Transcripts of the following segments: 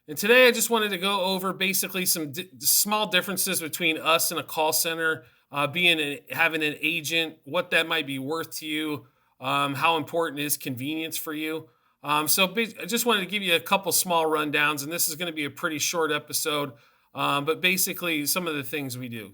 And today I just wanted to go over basically some small differences between us and a call center, having an agent, what that might be worth to you, how important is convenience for you. I just wanted to give you a couple small rundowns, and this is going to be a pretty short episode, but basically some of the things we do.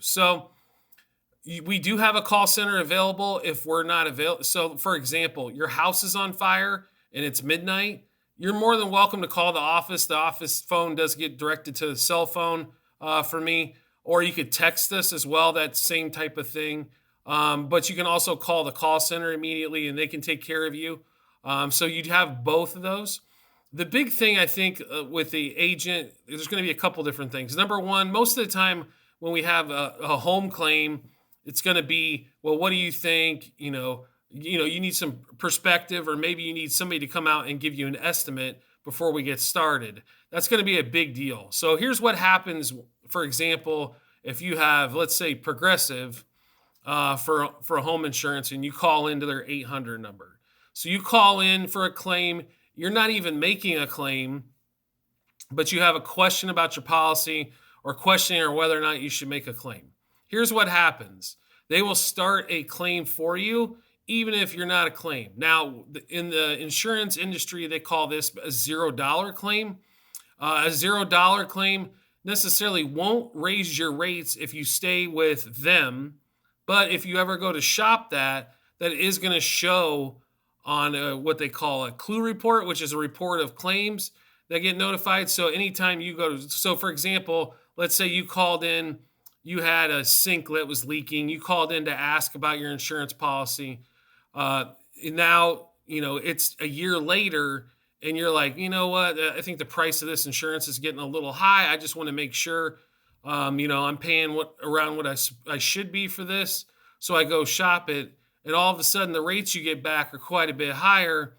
We do have a call center available if we're not available. So, for example, your house is on fire and it's midnight. You're more than welcome to call the office. The office phone does get directed to the cell phone for me, or you could text us as well. That same type of thing. But you can also call the call center immediately, and they can take care of you. So you'd have both of those. The big thing I think with the agent, there's going to be a couple different things. Number one, most of the time when we have a home claim, it's going to be, well, what do you think? You need some perspective, or maybe you need somebody to come out and give you an estimate before we get started. That's going to be a big deal. So here's what happens. For example, if you have, let's say, Progressive for home insurance, and you call into their 800 number. So you call in for a claim. You're not even making a claim, but you have a question about your policy or questioning or whether or not you should make a claim. Here's what happens. They will start a claim for you, even if you're not a claim. Now, in the insurance industry, they call this a $0 claim. A $0 claim necessarily won't raise your rates if you stay with them. But if you ever go to shop that is going to show on what they call a clue report, which is a report of claims that get notified. So anytime you go to, so for example, let's say you called in, you had a sink that was leaking, you called in to ask about your insurance policy. And now, it's a year later and you're like, you know what? I think the price of this insurance is getting a little high. I just want to make sure, I'm paying what I should be for this. So I go shop it, and all of a sudden the rates you get back are quite a bit higher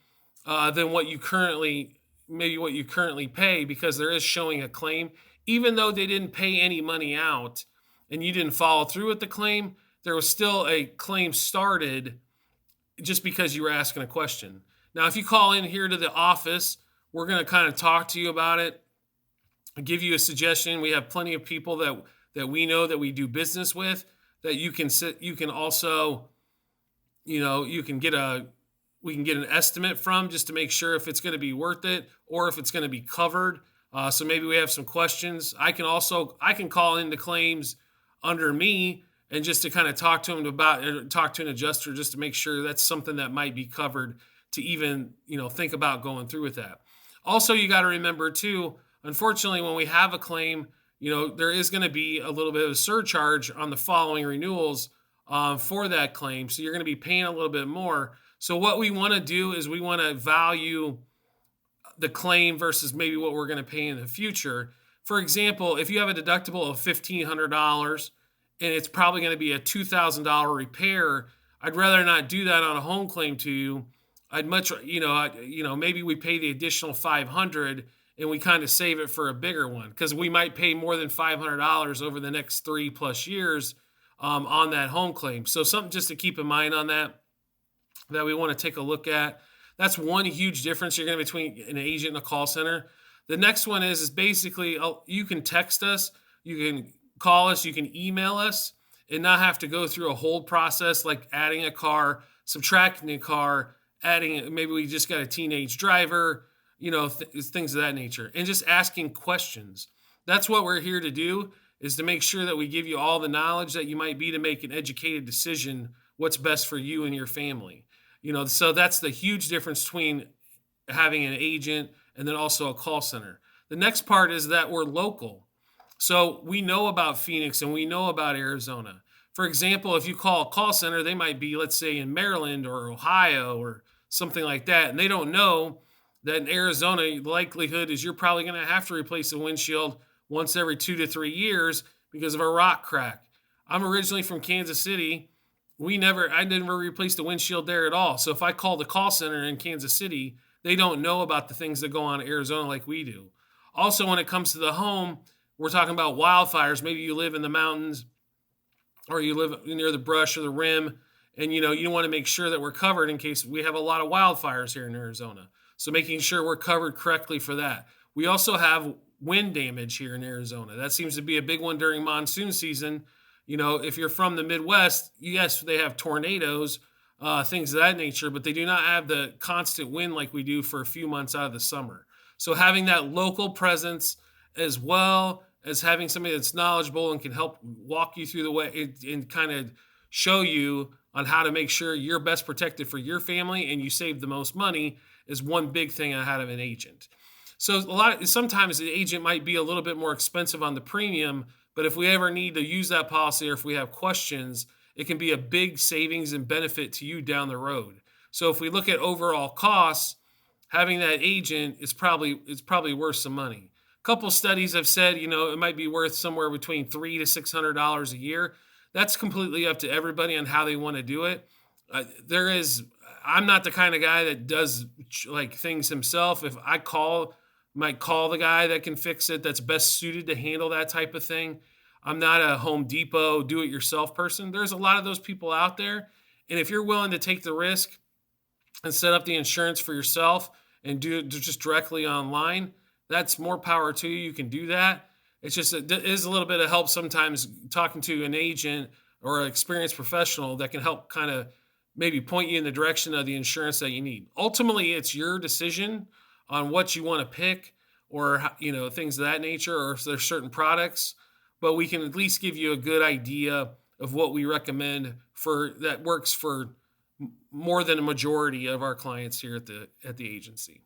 than what you currently pay, because there is showing a claim, even though they didn't pay any money out and you didn't follow through with the claim. There was still a claim started just because you were asking a question. Now, if you call in here to the office, we're going to kind of talk to you about it, give you a suggestion. We have plenty of people that we know that we do business with that you can also, you can get we can get an estimate from, just to make sure if it's going to be worth it or if it's going to be covered. So maybe we have some questions. I can call into claims under me, and just to kind of talk to an adjuster, just to make sure that's something that might be covered, to even, think about going through with that. Also, you got to remember too, unfortunately, when we have a claim, there is going to be a little bit of a surcharge on the following renewals for that claim. So you're going to be paying a little bit more. So what we want to do is we want to value the claim versus maybe what we're going to pay in the future. For example, if you have a deductible of $1,500 and it's probably going to be a $2,000 repair, I'd rather not do that on a home claim to you. I'd much, maybe we pay the additional $500 and we kind of save it for a bigger one, because we might pay more than $500 over the next 3+ years on that home claim. So something just to keep in mind on that we want to take a look at. That's one huge difference you're going to between an agent and a call center. The next one is basically, you can text us, you can call us, you can email us, and not have to go through a whole process like adding a car, subtracting a car, maybe we just got a teenage driver, things of that nature, and just asking questions. That's what we're here to do, is to make sure that we give you all the knowledge that you might be to make an educated decision what's best for you and your family. So that's the huge difference between having an agent and then also a call center. The next part is that we're local. So we know about Phoenix and we know about Arizona. For example, if you call a call center, they might be, let's say, in Maryland or Ohio or something like that, and they don't know that in Arizona, the likelihood is you're probably going to have to replace a windshield once every 2 to 3 years because of a rock crack. I'm originally from Kansas City. I never replaced the windshield there at all. So if I call the call center in Kansas City, they don't know about the things that go on in Arizona like we do. Also, when it comes to the home, we're talking about wildfires. Maybe you live in the mountains or you live near the brush or the rim, and you want to make sure that we're covered in case we have a lot of wildfires here in Arizona. So making sure we're covered correctly for that. We also have wind damage here in Arizona. That seems to be a big one during monsoon season. If you're from the Midwest, yes, they have tornadoes, things of that nature, but they do not have the constant wind like we do for a few months out of the summer. So having that local presence, as well as having somebody that's knowledgeable and can help walk you through the way and kind of show you on how to make sure you're best protected for your family and you save the most money, is one big thing I had of an agent. So sometimes the agent might be a little bit more expensive on the premium, but if we ever need to use that policy or if we have questions, it can be a big savings and benefit to you down the road. So if we look at overall costs, having that agent is probably worth some money. A couple studies have said, it might be worth somewhere between $300 to $600 a year. That's completely up to everybody on how they want to do it. There is, I'm not the kind of guy that does like things himself. If I might call the guy that can fix it, that's best suited to handle that type of thing. I'm not a Home Depot do it yourself person. There's a lot of those people out there. And if you're willing to take the risk and set up the insurance for yourself and do it just directly online, that's more power to you. You can do that. It's just, it is a little bit of help sometimes talking to an agent or an experienced professional that can help kind of maybe point you in the direction of the insurance that you need. Ultimately, it's your decision on what you want to pick, or things of that nature, or if there's certain products, but we can at least give you a good idea of what we recommend for that works for more than a majority of our clients here at the agency.